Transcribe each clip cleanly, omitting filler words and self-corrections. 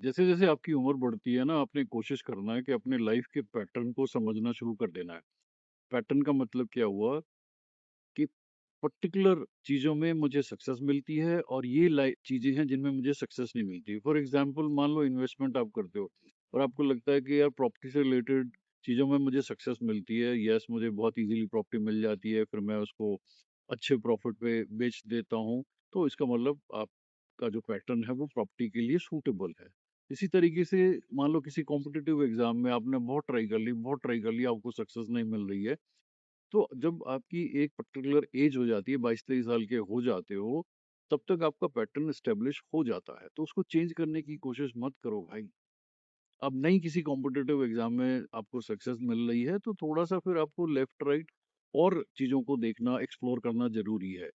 जैसे जैसे आपकी उम्र बढ़ती है ना, आपने कोशिश करना है कि अपने लाइफ के पैटर्न को समझना शुरू कर देना है। पैटर्न का मतलब क्या हुआ कि पर्टिकुलर चीज़ों में मुझे सक्सेस मिलती है और ये लाइ चीज़ें हैं जिनमें मुझे सक्सेस नहीं मिलती। फॉर एग्ज़ाम्पल मान लो इन्वेस्टमेंट आप करते हो और आपको लगता है कि यार प्रॉपर्टी से रिलेटेड चीज़ों में मुझे सक्सेस मिलती है। येस, मुझे बहुत ईज़िली प्रॉपर्टी मिल जाती है, फिर मैं उसको अच्छे प्रॉफ़िट पे बेच देता हूँ। तो इसका मतलब आपका जो पैटर्न है वो प्रॉपर्टी के लिए सूटेबल है। इसी तरीके से मान लो किसी कॉम्पिटिटिव एग्ज़ाम में आपने बहुत ट्राई कर ली, आपको सक्सेस नहीं मिल रही है। तो जब आपकी एक पर्टिकुलर एज हो जाती है, 22-23 साल के हो जाते हो, तब तक आपका पैटर्न एस्टेब्लिश हो जाता है। तो उसको चेंज करने की कोशिश मत करो भाई। अब नहीं किसी कॉम्पिटिटिव एग्ज़ाम में आपको सक्सेस मिल रही है, तो थोड़ा-सा फिर आपको लेफ्ट राइट और चीज़ों को देखना, एक्सप्लोर करना ज़रूरी है।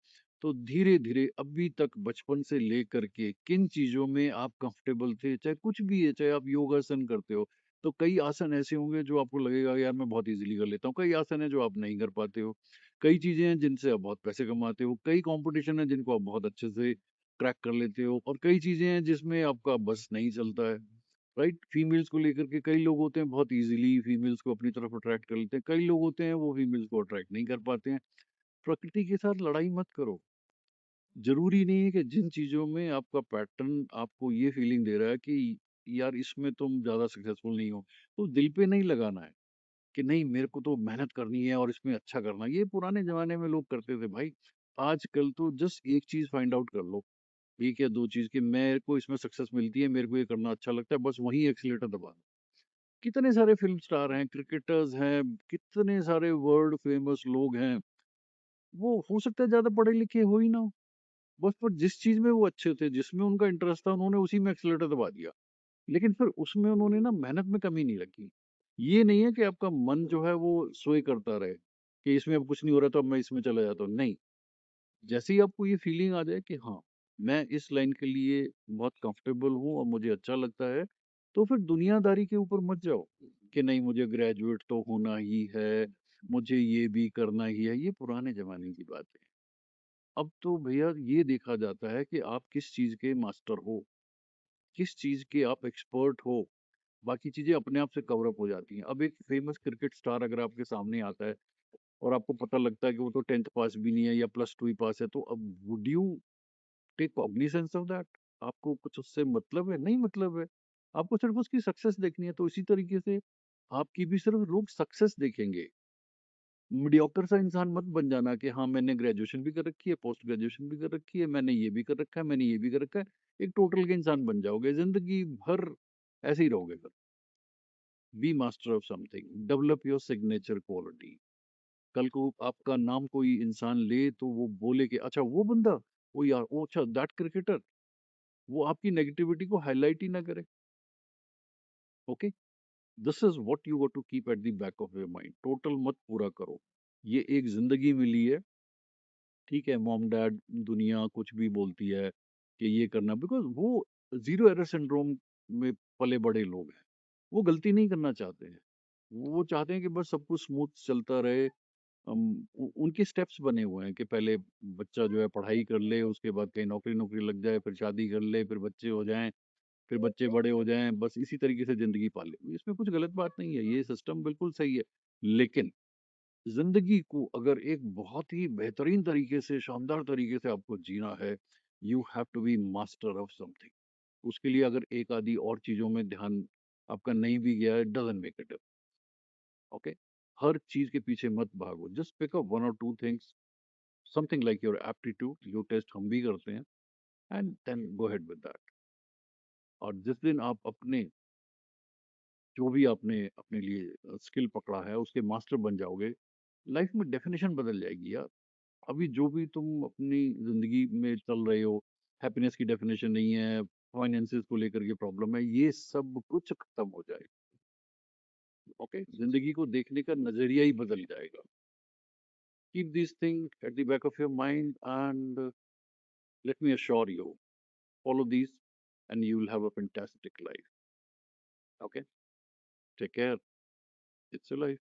तो धीरे-धीरे अभी तक बचपन से लेकर के किन चीज़ों में आप कंफर्टेबल थे, चाहे कुछ भी है, चाहे आप योगासन करते हो, तो कई आसन ऐसे होंगे जो आपको लगेगा यार मैं बहुत ईज़िली कर लेता हूँ, कई आसन हैं जो आप नहीं कर पाते हो, कई चीज़ें हैं जिनसे आप बहुत पैसे कमाते हो, कई कॉम्पिटिशन है जिनको आप बहुत अच्छे से क्रैक कर लेते हो और कई चीज़ें हैं जिसमें आपका बस नहीं चलता है। राइट? फीमेल्स को लेकर के कई लोग होते हैं बहुत ईज़िली फीमेल्स को अपनी तरफ अट्रैक्ट कर लेते हैं, कई लोग होते हैं वो फीमेल्स को अट्रैक्ट नहीं कर पाते हैं। प्रकृति के साथ लड़ाई मत करो। ज़रूरी नहीं है कि जिन चीज़ों में आपका पैटर्न आपको ये फीलिंग दे रहा है कि यार इसमें तुम ज़्यादा सक्सेसफुल नहीं हो, तो दिल पे नहीं लगाना है कि नहीं मेरे को तो मेहनत करनी है और इसमें अच्छा करना है। ये पुराने ज़माने में लोग करते थे भाई। आजकल तो जस्ट एक चीज़ फाइंड आउट कर लो, एक या 2 चीज़ कि मेरे को इसमें सक्सेस मिलती है, मेरे को ये करना अच्छा लगता है, बस वहीं एक्सीलेटर दबा दो। कितने सारे फ़िल्म स्टार हैं, क्रिकेटर्स हैं, कितने सारे वर्ल्ड फेमस लोग हैं। वो हो सकता है ज़्यादा पढ़े-लिखे हो ही ना हो, बस पर जिस चीज़ में वो अच्छे थे, जिसमें उनका इंटरेस्ट था, उन्होंने उसी में एक्सेलेरेटर दबा दिया। लेकिन फिर उसमें उन्होंने ना मेहनत में कमी नहीं रखी। ये नहीं है कि आपका मन जो है वो सोए करता रहे, कि इसमें अब कुछ नहीं हो रहा तो अब मैं इसमें चला जाता हूँ, नहीं। जैसे ही आपको ये फीलिंग आ जाए कि हाँ, मैं इस लाइन के लिए बहुत कंफर्टेबल हूँ और मुझे अच्छा लगता है, तो फिर दुनियादारी के ऊपर मत जाओ कि नहीं मुझे ग्रेजुएट तो होना ही है, मुझे ये भी करना ही है, ये पुराने ज़माने की बात है। अब तो भैया ये देखा जाता है कि आप किस चीज़ के मास्टर हो, किस चीज़ के आप एक्सपर्ट हो, बाकी चीज़ें अपने आप से कवर अप हो जाती हैं। अब एक फेमस क्रिकेट स्टार अगर आपके सामने आता है और आपको पता लगता है कि वो तो 10th पास भी नहीं है या +2 ही पास है, तो अब would you take cognizance of that? आपको कुछ उससे मतलब है? नहीं मतलब है। आपको सिर्फ़ उसकी सक्सेस देखनी है, तो इसी तरीके से आपकी भी सिर्फ़ लोग सक्सेस देखेंगे। मीडियोकर सा इंसान मत बन जाना कि हाँ, मैंने ग्रेजुएशन भी कर रखी है, पोस्ट ग्रेजुएशन भी कर रखी है, मैंने ये भी कर रखा है, मैंने ये भी कर रखा है। एक टोटल के इंसान बन जाओगे, ज़िंदगी भर ऐसे ही रहोगे फिर। Be master of something, develop your signature quality. कल को आपका नाम कोई इंसान ले तो वो बोले कि अच्छा वो बंदा, वो यार, वो अच्छा दैट क्रिकेटर, वो आपकी नेगेटिविटी को हाइलाइट ही ना करे। Okay, this is what you got to keep at the back of your mind. Total मत पूरा करो। ये एक जिंदगी मिली है, ठीक है, मॉम डैड दुनिया कुछ भी बोलती है कि ये करना, बिकॉज वो जीरो एरर सिंड्रोम में पले बड़े लोग हैं। वो गलती नहीं करना चाहते हैं, वो चाहते हैं कि बस सब कुछ स्मूथ चलता रहे। उनके स्टेप्स बने हुए हैं कि पहले बच्चा जो है पढ़ाई कर ले, उसके बाद कहीं नौकरी नौकरी लग जाए, फिर शादी कर ले, फिर बच्चे हो जाएं, फिर बच्चे बड़े हो जाएं, बस इसी तरीके से जिंदगी पाले। इसमें कुछ गलत बात नहीं है, ये सिस्टम बिल्कुल सही है। लेकिन जिंदगी को अगर एक बहुत ही बेहतरीन तरीके से, शानदार तरीके से आपको जीना है, you have to be master of something. उसके लिए अगर एक आधी और चीजों में ध्यान आपका नहीं भी गया है, डजंट मेक इट। ओके, हर चीज के पीछे मत भागो, जस्ट पिक अप वन और two things, something like your aptitude, जो टेस्ट हम भी करते हैं, and then go ahead with that. और जिस दिन आप अपने जो भी आपने अपने लिए स्किल पकड़ा है उसके मास्टर बन जाओगे, लाइफ में डेफिनेशन बदल जाएगी यार। अभी जो भी तुम अपनी जिंदगी में चल रहे हो, हैप्पीनेस की डेफिनेशन नहीं है, फाइनेंसेस को लेकर के प्रॉब्लम है, ये सब कुछ खत्म हो जाएगा। ओके, जिंदगी को देखने का नजरिया ही बदल जाएगा। Keep this thing at the back of your mind and let me assure you, follow these and you will have a fantastic life. Okay, take care. It's your life.